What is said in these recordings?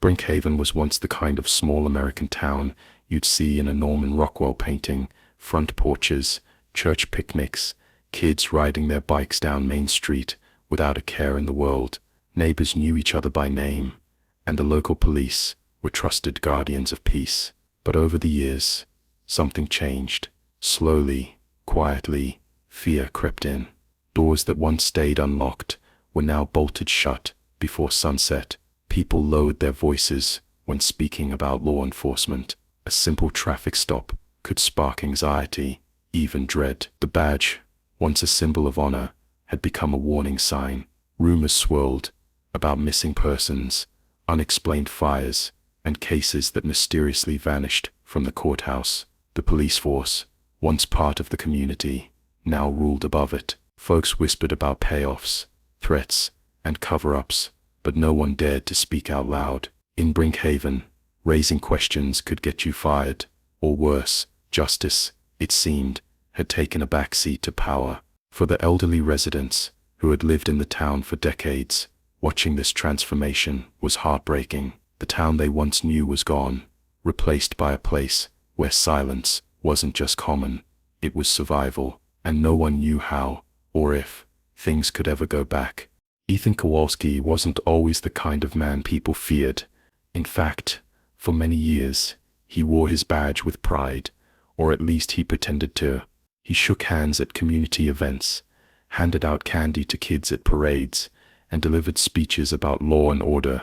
Brinkhaven was once the kind of small American town you'd see in a Norman Rockwell painting: front porches, church picnics, kids riding their bikes down Main Street without a care in the world. Neighbors knew each other by name, and the local police were trusted guardians of peace. But over the years, something changed. Slowly, quietly, fear crept in. Doors that once stayed unlocked were now bolted shut before sunset. People lowered their voices when speaking about law enforcement. A simple traffic stop could spark anxiety, even dread. The badge, once a symbol of honor, had become a warning sign. Rumors swirled about missing persons, unexplained fires, and cases that mysteriously vanished from the courthouse. The police force, once part of the community, now ruled above it. Folks whispered about payoffs, threats, and cover-ups, but no one dared to speak out loud. In Brinkhaven, raising questions could get you fired, or worse. Justice, it seemed, had taken a backseat to power. For the elderly residents, who had lived in the town for decades, watching this transformation was heartbreaking. The town they once knew was gone, replaced by a place where silence wasn't just common, it was survival, and no one knew how, or if, things could ever go back. Ethan Kowalski wasn't always the kind of man people feared. In fact, for many years, he wore his badge with pride, or at least he pretended to. He shook hands at community events, handed out candy to kids at parades, and delivered speeches about law and order.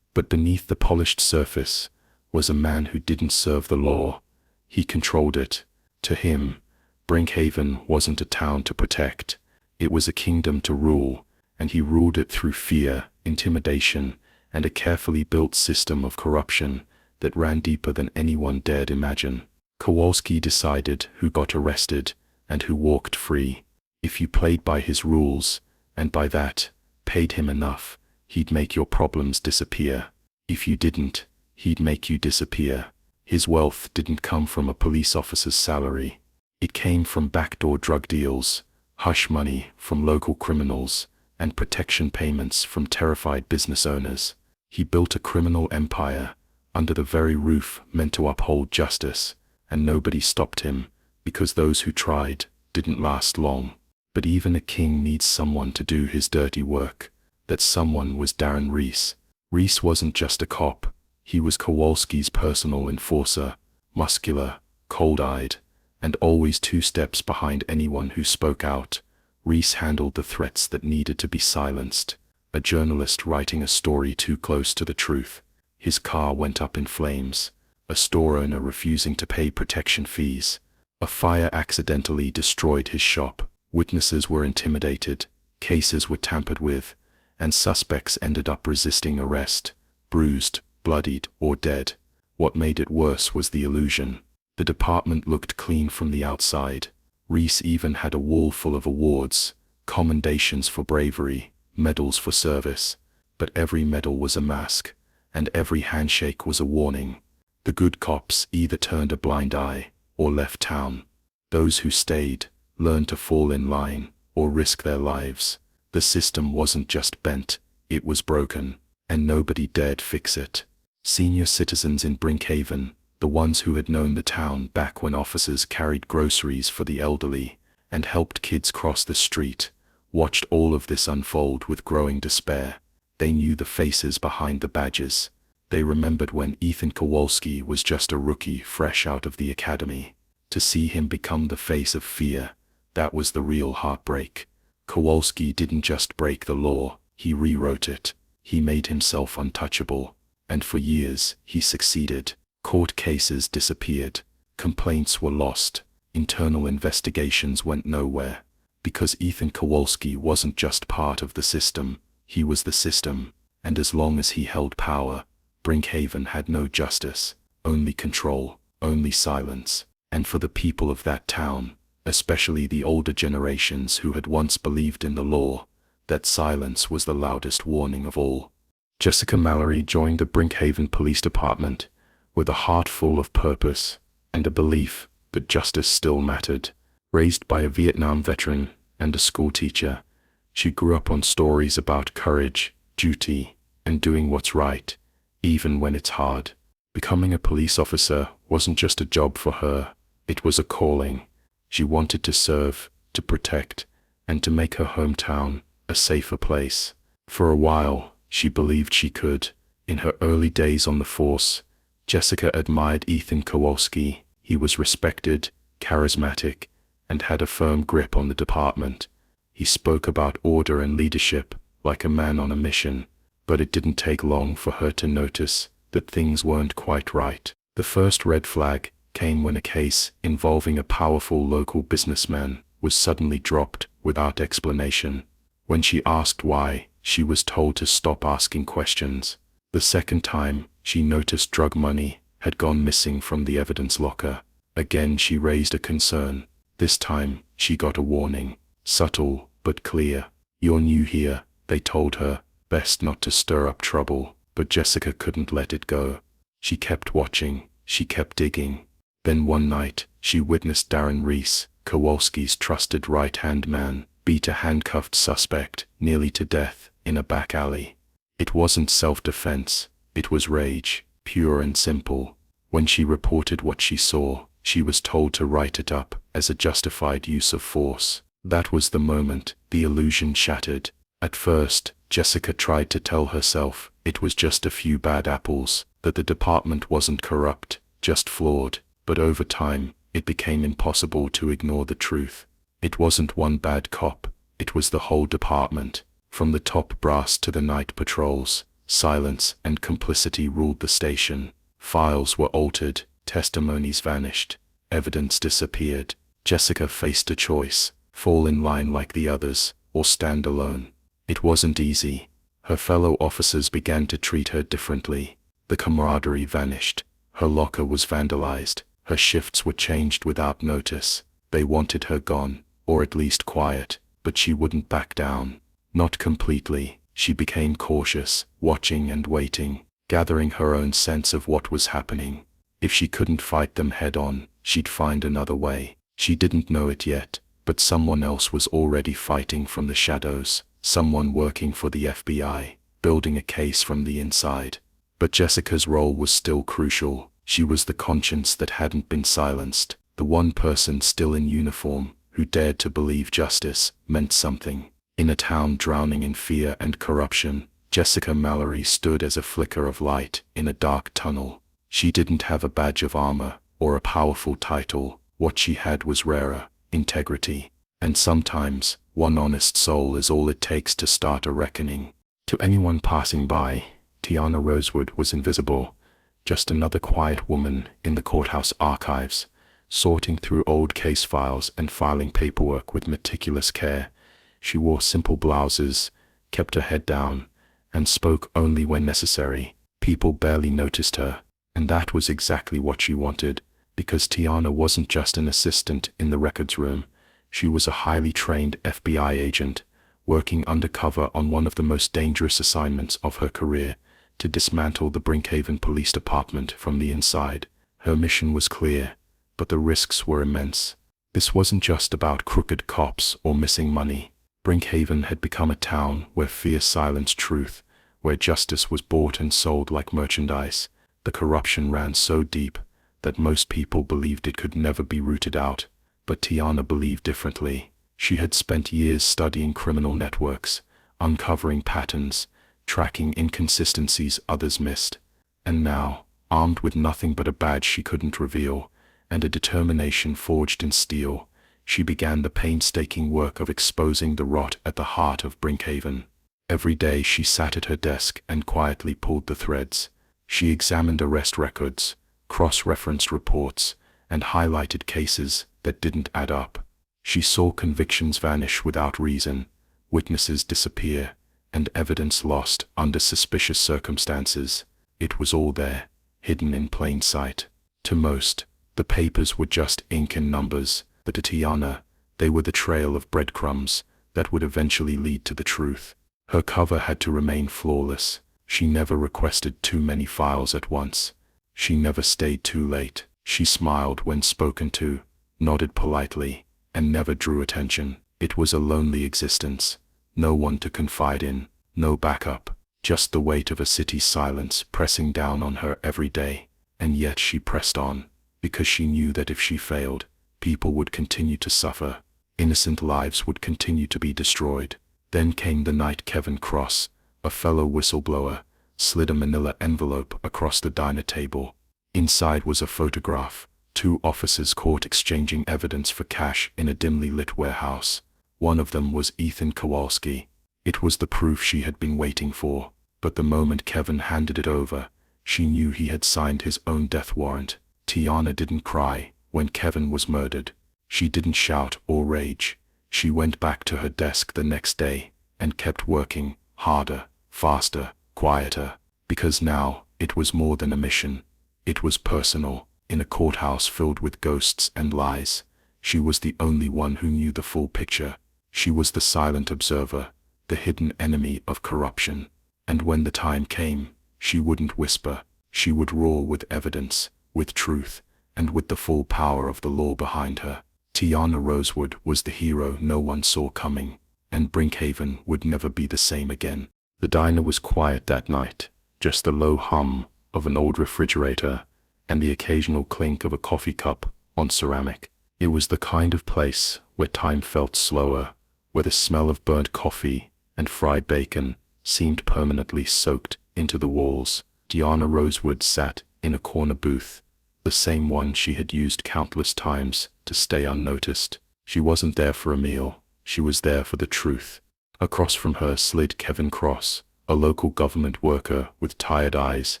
But beneath the polished surface was a man who didn't serve the law. He controlled it. To him, Brinkhaven wasn't a town to protect. It was a kingdom to rule, and he ruled it through fear, intimidation, and a carefully built system of corruption that ran deeper than anyone dared imagine. Kowalski decided who got arrested and who walked free. If you played by his rules, and by that, paid him enough, he'd make your problems disappear. If you didn't, he'd make you disappear. His wealth didn't come from a police officer's salary. It came from backdoor drug deals, hush money from local criminals, and protection payments from terrified business owners. He built a criminal empire under the very roof meant to uphold justice, and nobody stopped him, because those who tried didn't last long. But even a king needs someone to do his dirty work. That someone was Darren Reese. Reese wasn't just a cop, he was Kowalski's personal enforcer, muscular, cold-eyed, and always 2 steps behind anyone who spoke out. Reese handled the threats that needed to be silenced. A journalist writing a story too close to the truth. His car went up in flames. A store owner refusing to pay protection fees. A fire accidentally destroyed his shop. Witnesses were intimidated, cases were tampered with, and suspects ended up resisting arrest, bruised, bloodied, or dead. What made it worse was the illusion. The department looked clean from the outside. Reese even had a wall full of awards, commendations for bravery, medals for service. But every medal was a mask, and every handshake was a warning. The good cops either turned a blind eye, or left town. Those who stayed learned to fall in line, or risk their lives. The system wasn't just bent, it was broken, and nobody dared fix it. Senior citizens in Brinkhaven, the ones who had known the town back when officers carried groceries for the elderly and helped kids cross the street, watched all of this unfold with growing despair. They knew the faces behind the badges. They remembered when Ethan Kowalski was just a rookie fresh out of the academy. To see him become the face of fear, that was the real heartbreak. Kowalski didn't just break the law, he rewrote it. He made himself untouchable, and for years he succeeded. Court cases disappeared, complaints were lost, internal investigations went nowhere, because Ethan Kowalski wasn't just part of the system, he was the system, and as long as he held power, Brinkhaven had no justice, only control, only silence. And for the people of that town, especially the older generations who had once believed in the law, that silence was the loudest warning of all. Jessica Mallory joined the Brinkhaven Police Department with a heart full of purpose and a belief that justice still mattered. Raised by a Vietnam veteran and a schoolteacher, she grew up on stories about courage, duty, and doing what's right. even when it's hard. Becoming a police officer wasn't just a job for her, it was a calling. She wanted to serve, to protect, and to make her hometown a safer place. For a while, she believed she could. In her early days on the force, Jessica admired Ethan Kowalski. He was respected, charismatic, and had a firm grip on the department. He spoke about order and leadership, like a man on a mission, but it didn't take long for her to notice that things weren't quite right. The first red flag came when a case involving a powerful local businessman was suddenly dropped without explanation. When she asked why, she was told to stop asking questions. The second time, she noticed drug money had gone missing from the evidence locker. Again she raised a concern. This time, she got a warning. Subtle, but clear. "You're new here," they told her. Best not to stir up trouble. But Jessica couldn't let it go. She kept watching. She kept digging. Then one night, she witnessed Darren Reese, Kowalski's trusted right-hand man, beat a handcuffed suspect nearly to death in a back alley. It wasn't self-defense. It was rage, pure and simple. When she reported what she saw, she was told to write it up as a justified use of force. That was the moment the illusion shattered. At first, Jessica tried to tell herself it was just a few bad apples, that the department wasn't corrupt, just flawed. But over time, it became impossible to ignore the truth. It wasn't one bad cop, it was the whole department. From the top brass to the night patrols, silence and complicity ruled the station. Files were altered, testimonies vanished, evidence disappeared. Jessica faced a choice: fall in line like the others, or stand alone. It wasn't easy. Her fellow officers began to treat her differently. The camaraderie vanished. Her locker was vandalized. Her shifts were changed without notice. They wanted her gone, or at least quiet, but she wouldn't back down. Not completely. She became cautious, watching and waiting, gathering her own sense of what was happening. If she couldn't fight them head-on, she'd find another way. She didn't know it yet, but someone else was already fighting from the shadows. Someone working for the FBI, building a case from the inside. But Jessica's role was still crucial. She was the conscience that hadn't been silenced, the one person still in uniform, who dared to believe justice meant something. In a town drowning in fear and corruption, Jessica Mallory stood as a flicker of light in a dark tunnel. She didn't have a badge of armor, or a powerful title. What she had was rarer: integrity. And sometimes, one honest soul is all it takes to start a reckoning. To anyone passing by, Tiana Rosewood was invisible, just another quiet woman in the courthouse archives, sorting through old case files and filing paperwork with meticulous care. She wore simple blouses, kept her head down, and spoke only when necessary. People barely noticed her, and that was exactly what she wanted, because Tiana wasn't just an assistant in the records room. She was a highly trained FBI agent, working undercover on one of the most dangerous assignments of her career, to dismantle the Brinkhaven Police Department from the inside. Her mission was clear, but the risks were immense. This wasn't just about crooked cops or missing money. Brinkhaven had become a town where fear silenced truth, where justice was bought and sold like merchandise. The corruption ran so deep that most people believed it could never be rooted out. But Tiana believed differently. She had spent years studying criminal networks, uncovering patterns, tracking inconsistencies others missed. And now, armed with nothing but a badge she couldn't reveal, and a determination forged in steel, she began the painstaking work of exposing the rot at the heart of Brinkhaven. Every day she sat at her desk and quietly pulled the threads. She examined arrest records, cross-referenced reports, and highlighted cases that didn't add up. She saw convictions vanish without reason, witnesses disappear, and evidence lost under suspicious circumstances. It was all there, hidden in plain sight. To most, the papers were just ink and numbers, but to Tiana, they were the trail of breadcrumbs that would eventually lead to the truth. Her cover had to remain flawless. She never requested too many files at once. She never stayed too late. She smiled when spoken to, nodded politely, and never drew attention. It was a lonely existence. No one to confide in, no backup, just the weight of a city's silence pressing down on her every day. And yet she pressed on, because she knew that if she failed, people would continue to suffer, innocent lives would continue to be destroyed. Then came the night Kevin Cross, a fellow whistleblower, slid a manila envelope across the diner table. Inside was a photograph, 2 officers caught exchanging evidence for cash in a dimly lit warehouse. One of them was Ethan Kowalski. It was the proof she had been waiting for, but the moment Kevin handed it over, she knew he had signed his own death warrant. Tiana didn't cry when Kevin was murdered. She didn't shout or rage. She went back to her desk the next day and kept working, harder, faster, quieter, because now it was more than a mission. It was personal. In a courthouse filled with ghosts and lies, she was the only one who knew the full picture. She was the silent observer, the hidden enemy of corruption. And when the time came, she wouldn't whisper. She would roar with evidence, with truth, and with the full power of the law behind her. Tiana Rosewood was the hero no one saw coming, and Brinkhaven would never be the same again. The diner was quiet that night, just the low hum of an old refrigerator and the occasional clink of a coffee cup on ceramic. It was the kind of place where time felt slower, where the smell of burnt coffee and fried bacon seemed permanently soaked into the walls. Tiana Rosewood sat in a corner booth, the same one she had used countless times to stay unnoticed. She wasn't there for a meal, she was there for the truth. Across from her slid Kevin Cross, a local government worker with tired eyes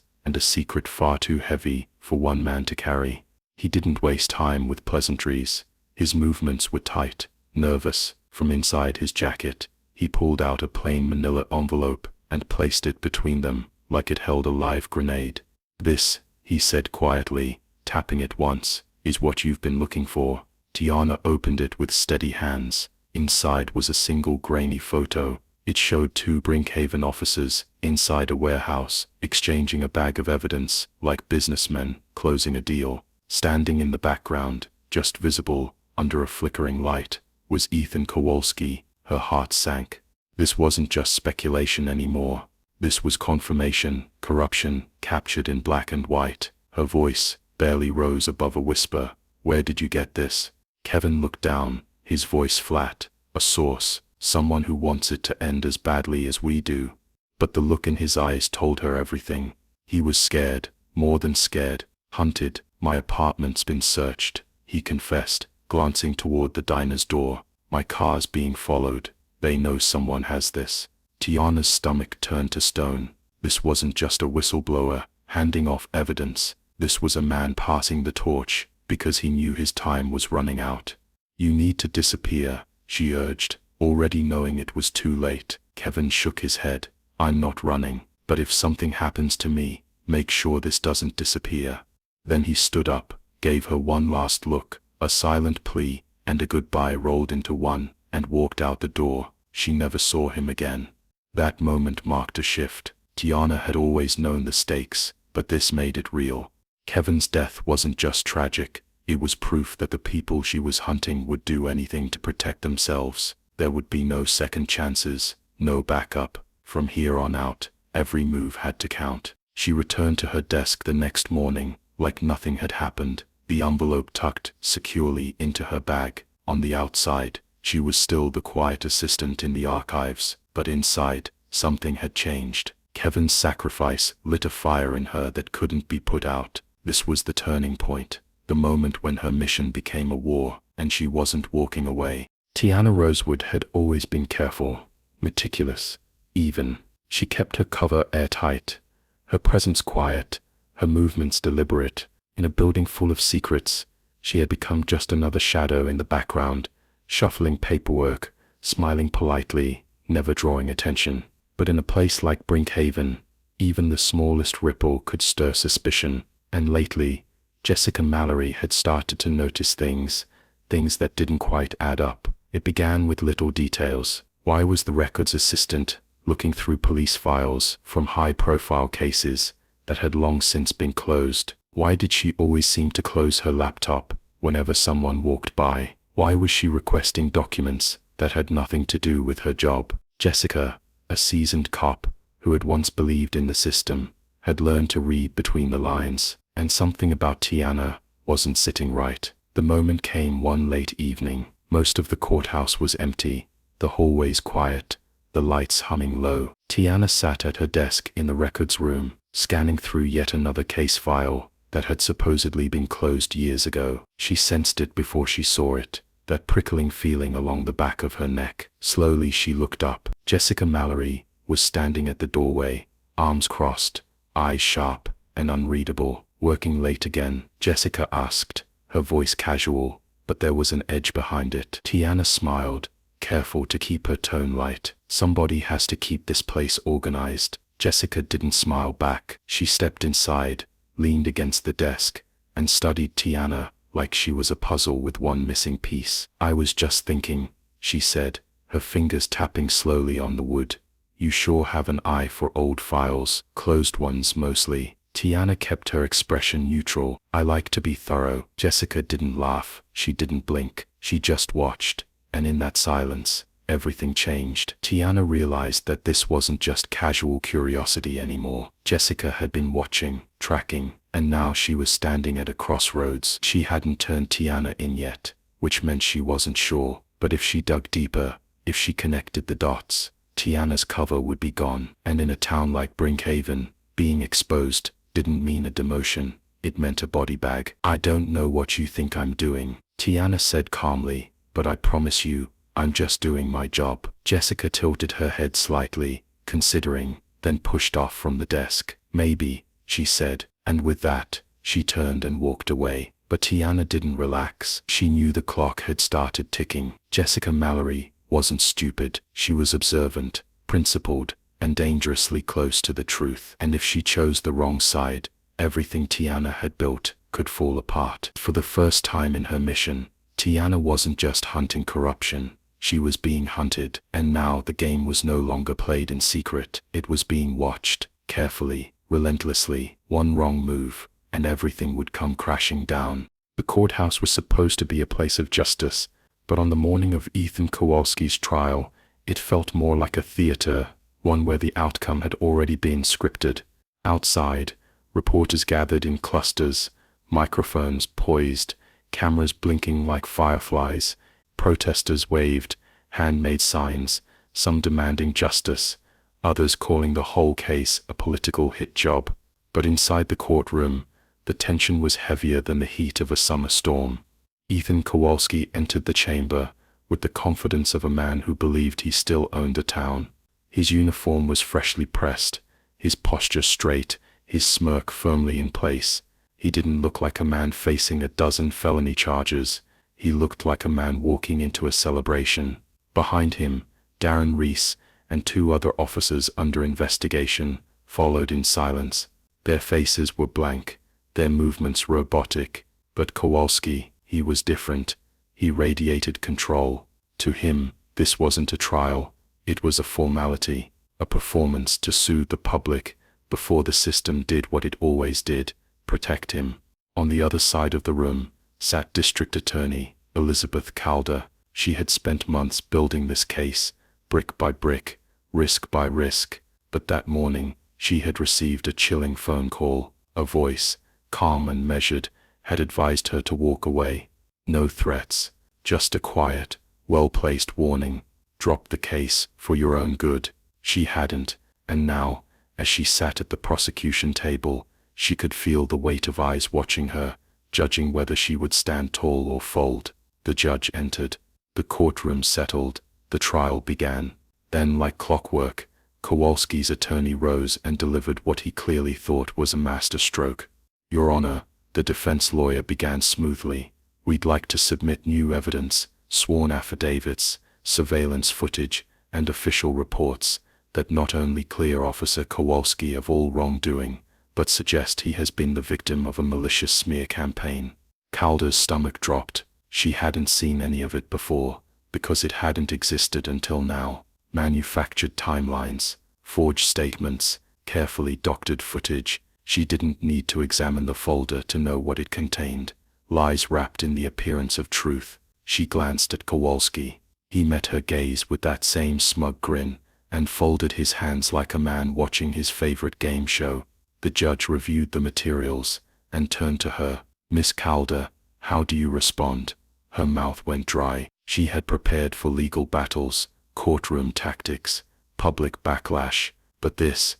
and a secret far too heavy for one man to carry. He didn't waste time with pleasantries. His movements were tight, nervous. From inside his jacket, he pulled out a plain manila envelope and placed it between them like it held a live grenade. "This," he said quietly, tapping it once, "is what you've been looking for." Tiana opened it with steady hands. Inside was a single grainy photo. It showed 2 Brinkhaven officers inside a warehouse, exchanging a bag of evidence like businessmen closing a deal. Standing in the background, just visible under a flickering light, was Ethan Kowalski. Her heart sank. This wasn't just speculation anymore. This was confirmation, corruption captured in black and white. Her voice barely rose above a whisper. "Where did you get this?" Kevin looked down, his voice flat. "A source. Someone who wants it to end as badly as we do." But the look in his eyes told her everything. He was scared, more than scared, hunted. "My apartment's been searched," he confessed, glancing toward the diner's door. "My car's being followed. They know someone has this." Tiana's stomach turned to stone. This wasn't just a whistleblower handing off evidence. This was a man passing the torch because he knew his time was running out. "You need to disappear," she urged, already knowing it was too late. Kevin shook his head. "I'm not running, but if something happens to me, make sure this doesn't disappear." Then he stood up, gave her one last look, a silent plea and a goodbye rolled into one, and walked out the door. She never saw him again. That moment marked a shift. Tiana had always known the stakes, but this made it real. Kevin's death wasn't just tragic, it was proof that the people she was hunting would do anything to protect themselves. There would be no second chances, no backup. From here on out, every move had to count. She returned to her desk the next morning, like nothing had happened, the envelope tucked securely into her bag. On the outside, she was still the quiet assistant in the archives, but inside, something had changed. Kevin's sacrifice lit a fire in her that couldn't be put out. This was the turning point, the moment when her mission became a war, and she wasn't walking away. Tiana Rosewood had always been careful, meticulous, even. She kept her cover airtight, her presence quiet, her movements deliberate. In a building full of secrets, she had become just another shadow in the background, shuffling paperwork, smiling politely, never drawing attention. But in a place like Brinkhaven, even the smallest ripple could stir suspicion, and lately, Jessica Mallory had started to notice things that didn't quite add up. It began with little details. Why was the records assistant looking through police files from high-profile cases that had long since been closed? Why did she always seem to close her laptop whenever someone walked by? Why was she requesting documents that had nothing to do with her job? Jessica, a seasoned cop, who had once believed in the system, had learned to read between the lines, and something about Tiana wasn't sitting right. The moment came one late evening. Most of the courthouse was empty, the hallways quiet, the lights humming low. Tiana sat at her desk in the records room, scanning through yet another case file that had supposedly been closed years ago. She sensed it before she saw it, that prickling feeling along the back of her neck. Slowly she looked up. Jessica Mallory was standing at the doorway, arms crossed, eyes sharp and unreadable. "Working late again?" Jessica asked, her voice casual, but there was an edge behind it. Tiana smiled, careful to keep her tone light. "Somebody has to keep this place organized." Jessica didn't smile back. She stepped inside, leaned against the desk, and studied Tiana like she was a puzzle with one missing piece. "I was just thinking," she said, her fingers tapping slowly on the wood. "You sure have an eye for old files, closed ones mostly." Tiana kept her expression neutral. "I like to be thorough." Jessica didn't laugh, she didn't blink, she just watched, and in that silence, everything changed. Tiana realized that this wasn't just casual curiosity anymore. Jessica had been watching, tracking, and now she was standing at a crossroads. She hadn't turned Tiana in yet, which meant she wasn't sure, but if she dug deeper, if she connected the dots, Tiana's cover would be gone. And in a town like Brinkhaven, being exposed didn't mean a demotion, it meant a body bag. "I don't know what you think I'm doing," Tiana said calmly, "but I promise you, I'm just doing my job." Jessica tilted her head slightly, considering, then pushed off from the desk. "Maybe," she said, and with that, she turned and walked away. But Tiana didn't relax. She knew the clock had started ticking. Jessica Mallory wasn't stupid. She was observant, principled, and dangerously close to the truth. And if she chose the wrong side, everything Tiana had built could fall apart. For the first time in her mission, Tiana wasn't just hunting corruption, she was being hunted. And now the game was no longer played in secret. It was being watched, carefully, relentlessly. One wrong move, and everything would come crashing down. The courthouse was supposed to be a place of justice, but on the morning of Ethan Kowalski's trial, it felt more like a theater, one where the outcome had already been scripted. Outside, reporters gathered in clusters, microphones poised, cameras blinking like fireflies. Protesters waved, handmade signs, some demanding justice, others calling the whole case a political hit job. But inside the courtroom, the tension was heavier than the heat of a summer storm. Ethan Kowalski entered the chamber with the confidence of a man who believed he still owned the town. His uniform was freshly pressed, his posture straight, his smirk firmly in place. He didn't look like a man facing a dozen felony charges. He looked like a man walking into a celebration. Behind him, Darren Reese and two other officers under investigation followed in silence. Their faces were blank, their movements robotic, but Kowalski, he was different. He radiated control. To him, this wasn't a trial, it was a formality, a performance to soothe the public before the system did what it always did, protect him. On the other side of the room sat District Attorney Elizabeth Calder. She had spent months building this case, brick by brick, risk by risk, but that morning she had received a chilling phone call. A voice, calm and measured, had advised her to walk away. No threats, just a quiet, well-placed warning: drop the case for your own good. She hadn't, and now, as she sat at the prosecution table, she could feel the weight of eyes watching her, judging whether she would stand tall or fold. The judge entered. The courtroom settled. The trial began. Then, like clockwork, Kowalski's attorney rose and delivered what he clearly thought was a masterstroke. "Your Honor," the defense lawyer began smoothly, "we'd like to submit new evidence, sworn affidavits, surveillance footage, and official reports that not only clear Officer Kowalski of all wrongdoing, but suggest he has been the victim of a malicious smear campaign." Calder's stomach dropped. She hadn't seen any of it before, because it hadn't existed until now. Manufactured timelines, forged statements, carefully doctored footage. She didn't need to examine the folder to know what it contained. Lies wrapped in the appearance of truth. She glanced at Kowalski. He met her gaze with that same smug grin, and folded his hands like a man watching his favorite game show. The judge reviewed the materials and turned to her. "Miss Calder, how do you respond?" Her mouth went dry. She had prepared for legal battles, courtroom tactics, public backlash, but this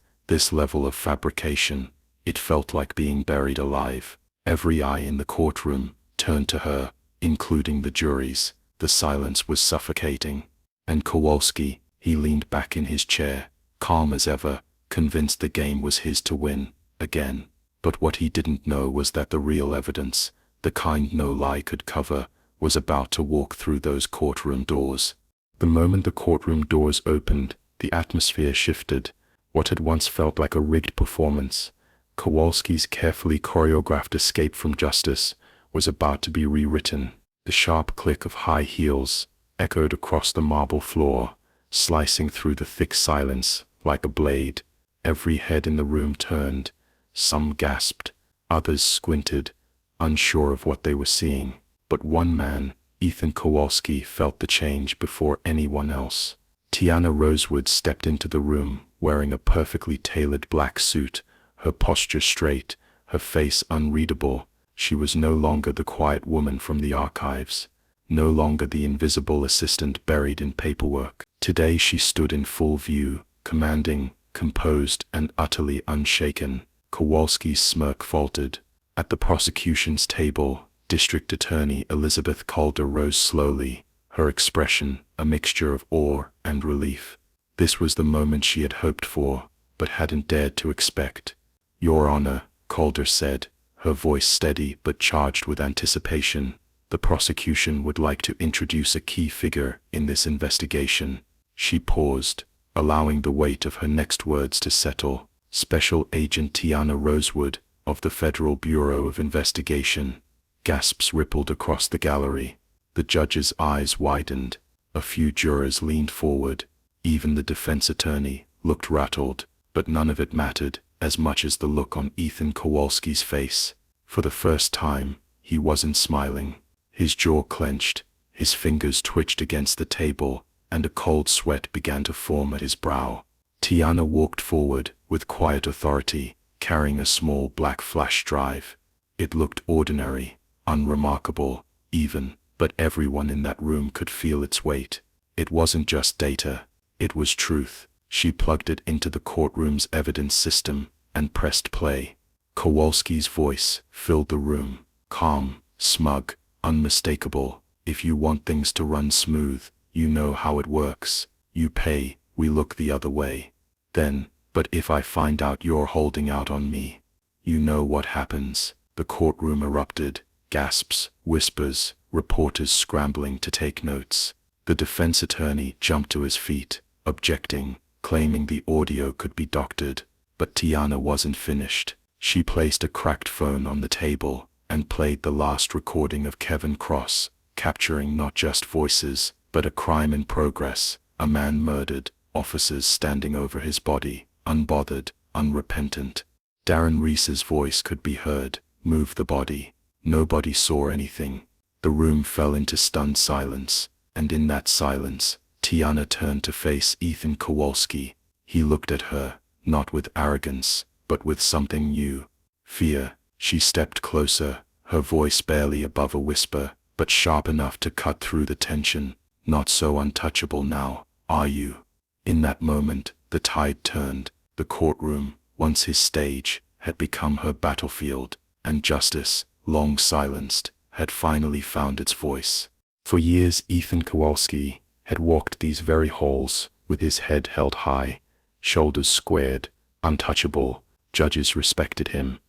level of fabrication, it felt like being buried alive. Every eye in the courtroom turned to her, including the jury's. The silence was suffocating. And Kowalski, he leaned back in his chair, calm as ever, convinced the game was his to win, again. But what he didn't know was that the real evidence, the kind no lie could cover, was about to walk through those courtroom doors. The moment the courtroom doors opened, the atmosphere shifted. What had once felt like a rigged performance, Kowalski's carefully choreographed escape from justice, was about to be rewritten. The sharp click of high heels echoed across the marble floor, slicing through the thick silence like a blade. Every head in the room turned. Some gasped, others squinted, unsure of what they were seeing. But one man, Ethan Kowalski, felt the change before anyone else. Tiana Rosewood stepped into the room, wearing a perfectly tailored black suit, her posture straight, her face unreadable. She was no longer the quiet woman from the archives, no longer the invisible assistant buried in paperwork. Today she stood in full view, commanding, composed, and utterly unshaken. Kowalski's smirk faltered. At the prosecution's table, District Attorney Elizabeth Calder rose slowly, her expression a mixture of awe and relief. This was the moment she had hoped for, but hadn't dared to expect. "Your Honor," Calder said, her voice steady but charged with anticipation, "the prosecution would like to introduce a key figure in this investigation." She paused, allowing the weight of her next words to settle. "Special Agent Tiana Rosewood, of the Federal Bureau of Investigation." Gasps rippled across the gallery. The judge's eyes widened. A few jurors leaned forward. Even the defense attorney looked rattled, but none of it mattered as much as the look on Ethan Kowalski's face. For the first time, he wasn't smiling. His jaw clenched, his fingers twitched against the table, and a cold sweat began to form at his brow. Tiana walked forward with quiet authority, carrying a small black flash drive. It looked ordinary, unremarkable, even, but everyone in that room could feel its weight. It wasn't just data, it was truth. She plugged it into the courtroom's evidence system and pressed play. Kowalski's voice filled the room, calm, smug, unmistakable. "If you want things to run smooth, you know how it works. You pay, we look the other way. Then, but if I find out you're holding out on me, you know what happens." The courtroom erupted, gasps, whispers, reporters scrambling to take notes. The defense attorney jumped to his feet, objecting, claiming the audio could be doctored. But Tiana wasn't finished. She placed a cracked phone on the table and played the last recording of Kevin Cross, capturing not just voices, but a crime in progress, a man murdered, officers standing over his body, unbothered, unrepentant. Darren Reese's voice could be heard, "Move the body." Nobody saw anything. The room fell into stunned silence, and in that silence, Tiana turned to face Ethan Kowalski. He looked at her, not with arrogance, but with something new. Fear. She stepped closer, her voice barely above a whisper, but sharp enough to cut through the tension. "Not so untouchable now, are you?" In that moment, the tide turned. The courtroom, once his stage, had become her battlefield, and justice, long silenced, had finally found its voice. For years Ethan Kowalski had walked these very halls, with his head held high, shoulders squared, untouchable. Judges respected him.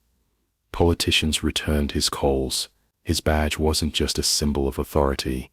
Politicians returned his calls. His badge wasn't just a symbol of authority,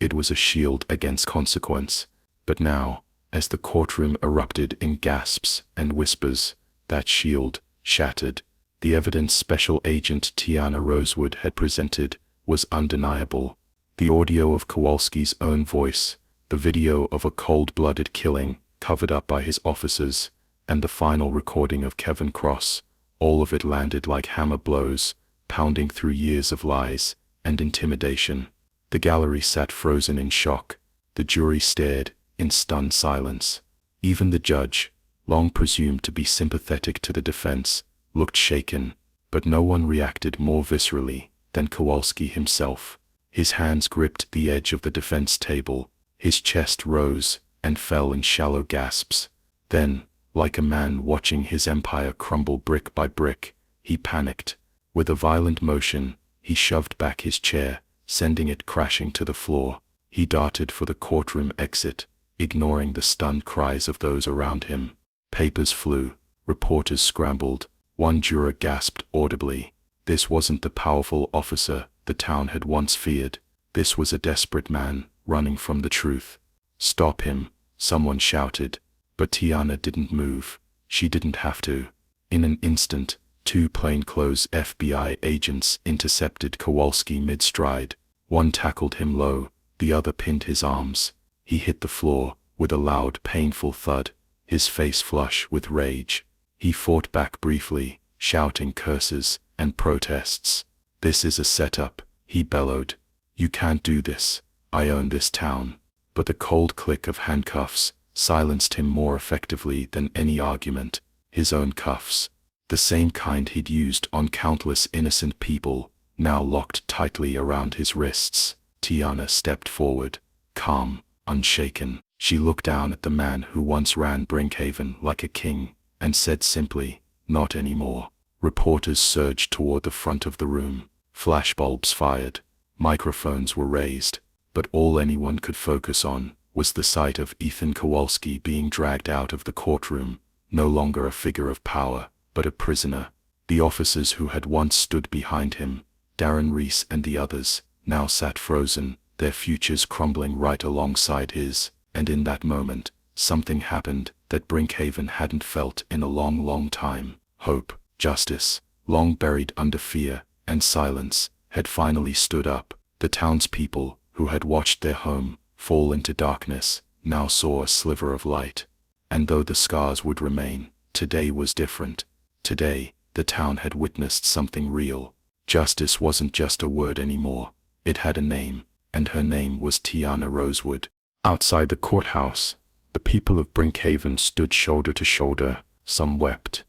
it was a shield against consequence. But now, as the courtroom erupted in gasps and whispers, that shield shattered. The evidence Special Agent Tiana Rosewood had presented was undeniable. The audio of Kowalski's own voice, the video of a cold-blooded killing covered up by his officers, and the final recording of Kevin Cross, all of it landed like hammer blows, pounding through years of lies and intimidation. The gallery sat frozen in shock. The jury stared in stunned silence. Even the judge, long presumed to be sympathetic to the defense, looked shaken, but no one reacted more viscerally than Kowalski himself. His hands gripped the edge of the defense table, his chest rose and fell in shallow gasps. Then, like a man watching his empire crumble brick by brick, he panicked. With a violent motion, he shoved back his chair, sending it crashing to the floor. He darted for the courtroom exit, ignoring the stunned cries of those around him. Papers flew, reporters scrambled, one juror gasped audibly. This wasn't the powerful officer the town had once feared. This was a desperate man, running from the truth. "Stop him," someone shouted. But Tiana didn't move. She didn't have to. In an instant, two plainclothes FBI agents intercepted Kowalski mid-stride. One tackled him low, the other pinned his arms. He hit the floor with a loud, painful thud, his face flush with rage. He fought back briefly, shouting curses and protests. "This is a setup," he bellowed. "You can't do this. I own this town." But the cold click of handcuffs silenced him more effectively than any argument. His own cuffs, the same kind he'd used on countless innocent people, now locked tightly around his wrists. Tiana stepped forward, calm, unshaken. She looked down at the man who once ran Brinkhaven like a king, and said simply, "Not anymore." Reporters surged toward the front of the room. Flashbulbs fired. Microphones were raised. But all anyone could focus on was the sight of Ethan Kowalski being dragged out of the courtroom, no longer a figure of power, but a prisoner. The officers who had once stood behind him, Darren Reese and the others, now sat frozen, their futures crumbling right alongside his. And in that moment, something happened that Brinkhaven hadn't felt in a long, long time. Hope, justice, long buried under fear and silence, had finally stood up. The townspeople, who had watched their home fall into darkness, now saw a sliver of light. And though the scars would remain, today was different. Today, the town had witnessed something real. Justice wasn't just a word anymore. It had a name, and her name was Tiana Rosewood. Outside the courthouse, the people of Brinkhaven stood shoulder to shoulder. Some wept.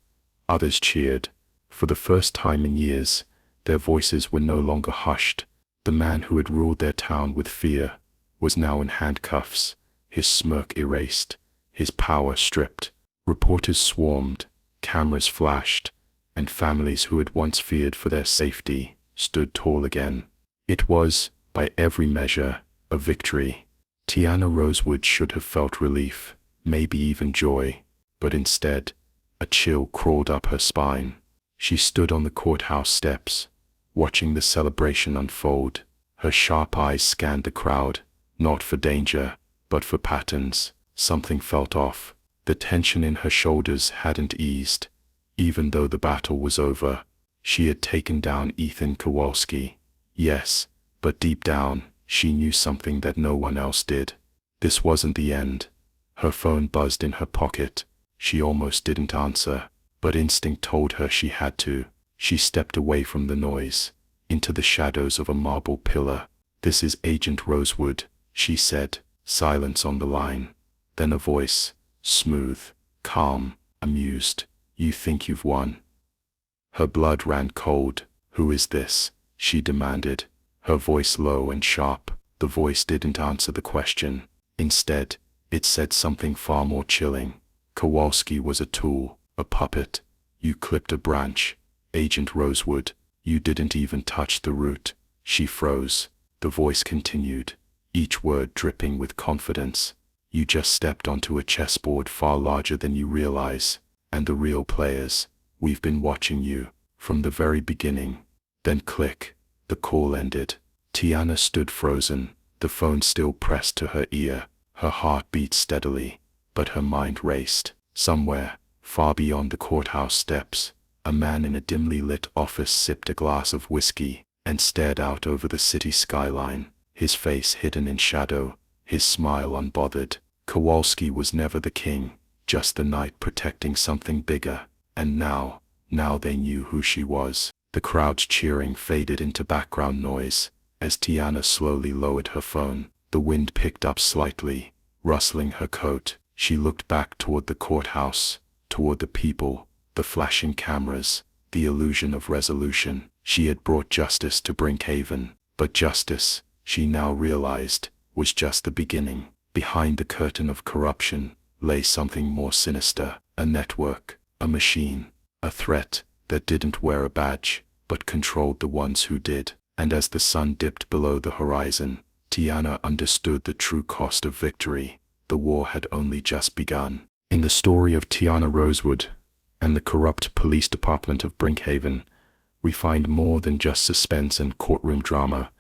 Others cheered. For the first time in years, their voices were no longer hushed. The man who had ruled their town with fear was now in handcuffs, his smirk erased, his power stripped. Reporters swarmed, cameras flashed, and families who had once feared for their safety stood tall again. It was, by every measure, a victory. Tiana Rosewood should have felt relief, maybe even joy, but instead, a chill crawled up her spine. She stood on the courthouse steps, watching the celebration unfold. Her sharp eyes scanned the crowd, not for danger, but for patterns. Something felt off. The tension in her shoulders hadn't eased. Even though the battle was over, she had taken down Ethan Kowalski. Yes, but deep down, she knew something that no one else did. This wasn't the end. Her phone buzzed in her pocket. She almost didn't answer, but instinct told her she had to. She stepped away from the noise, into the shadows of a marble pillar. "This is Agent Rosewood," she said. Silence on the line. Then a voice, smooth, calm, amused. "You think you've won?" Her blood ran cold. "Who is this?" she demanded, her voice low and sharp. The voice didn't answer the question. Instead, it said something far more chilling. "Kowalski was a tool, a puppet. You clipped a branch. Agent Rosewood, you didn't even touch the root." She froze. The voice continued, each word dripping with confidence. "You just stepped onto a chessboard far larger than you realize. And the real players, we've been watching you, from the very beginning." Then click, the call ended. Tiana stood frozen, the phone still pressed to her ear. Her heart beat steadily, but her mind raced. Somewhere, far beyond the courthouse steps, a man in a dimly lit office sipped a glass of whiskey and stared out over the city skyline, his face hidden in shadow, his smile unbothered. Kowalski was never the king, just the knight protecting something bigger. And now they knew who she was. The crowd's cheering faded into background noise. As Tiana slowly lowered her phone, the wind picked up slightly, rustling her coat. She looked back toward the courthouse, toward the people, the flashing cameras, the illusion of resolution. She had brought justice to Brinkhaven, but justice, she now realized, was just the beginning. Behind the curtain of corruption lay something more sinister, a network, a machine, a threat that didn't wear a badge, but controlled the ones who did. And as the sun dipped below the horizon, Tiana understood the true cost of victory. The war had only just begun. In the story of Tiana Rosewood and the corrupt police department of Brinkhaven, we find more than just suspense and courtroom drama.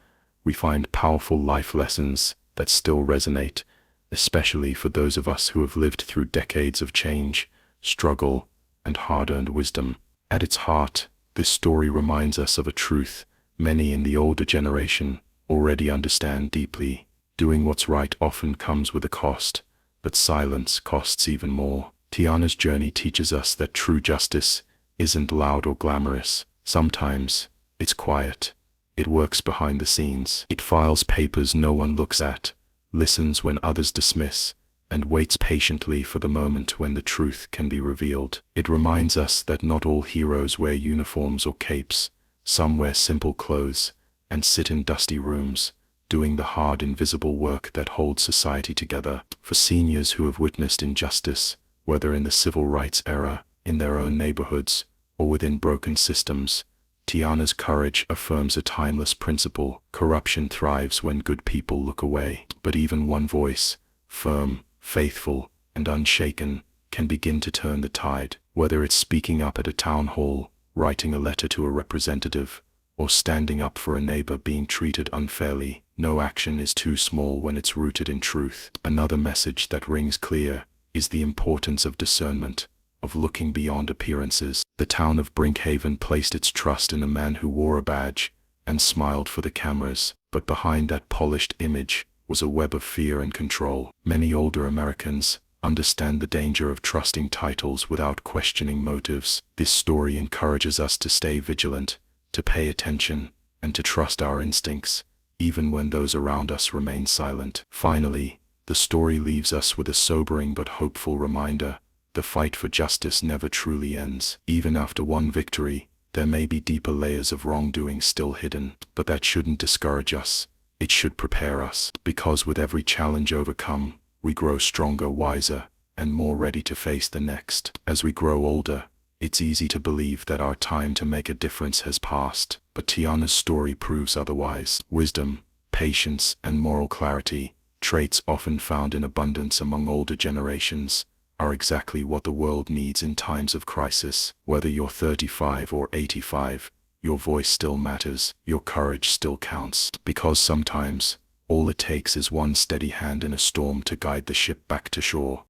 We find powerful life lessons that still resonate, especially for those of us who have lived through decades of change, struggle, and hard-earned wisdom. At its heart, this story reminds us of a truth many in the older generation already understand deeply. Doing what's right often comes with a cost, but silence costs even more. Tiana's journey teaches us that true justice isn't loud or glamorous. Sometimes, it's quiet. It works behind the scenes. It files papers no one looks at, listens when others dismiss, and waits patiently for the moment when the truth can be revealed. It reminds us that not all heroes wear uniforms or capes. Some wear simple clothes and sit in dusty rooms, doing the hard invisible work that holds society together. For seniors who have witnessed injustice, whether in the civil rights era, in their own neighborhoods, or within broken systems, Tiana's courage affirms a timeless principle: corruption thrives when good people look away. But even one voice, firm, faithful, and unshaken, can begin to turn the tide. Whether it's speaking up at a town hall, writing a letter to a representative, or standing up for a neighbor being treated unfairly, no action is too small when it's rooted in truth. Another message that rings clear is the importance of discernment, of looking beyond appearances. The town of Brinkhaven placed its trust in a man who wore a badge and smiled for the cameras, but behind that polished image was a web of fear and control. Many older Americans understand the danger of trusting titles without questioning motives. This story encourages us to stay vigilant, to pay attention, and to trust our instincts, even when those around us remain silent. Finally, the story leaves us with a sobering but hopeful reminder: the fight for justice never truly ends. Even after one victory, there may be deeper layers of wrongdoing still hidden. But that shouldn't discourage us. It should prepare us, because with every challenge overcome, we grow stronger, wiser, and more ready to face the next. As we grow older, it's easy to believe that our time to make a difference has passed, but Tiana's story proves otherwise. Wisdom, patience, and moral clarity, traits often found in abundance among older generations, are exactly what the world needs in times of crisis. Whether you're 35 or 85, your voice still matters, your courage still counts, because sometimes, all it takes is one steady hand in a storm to guide the ship back to shore.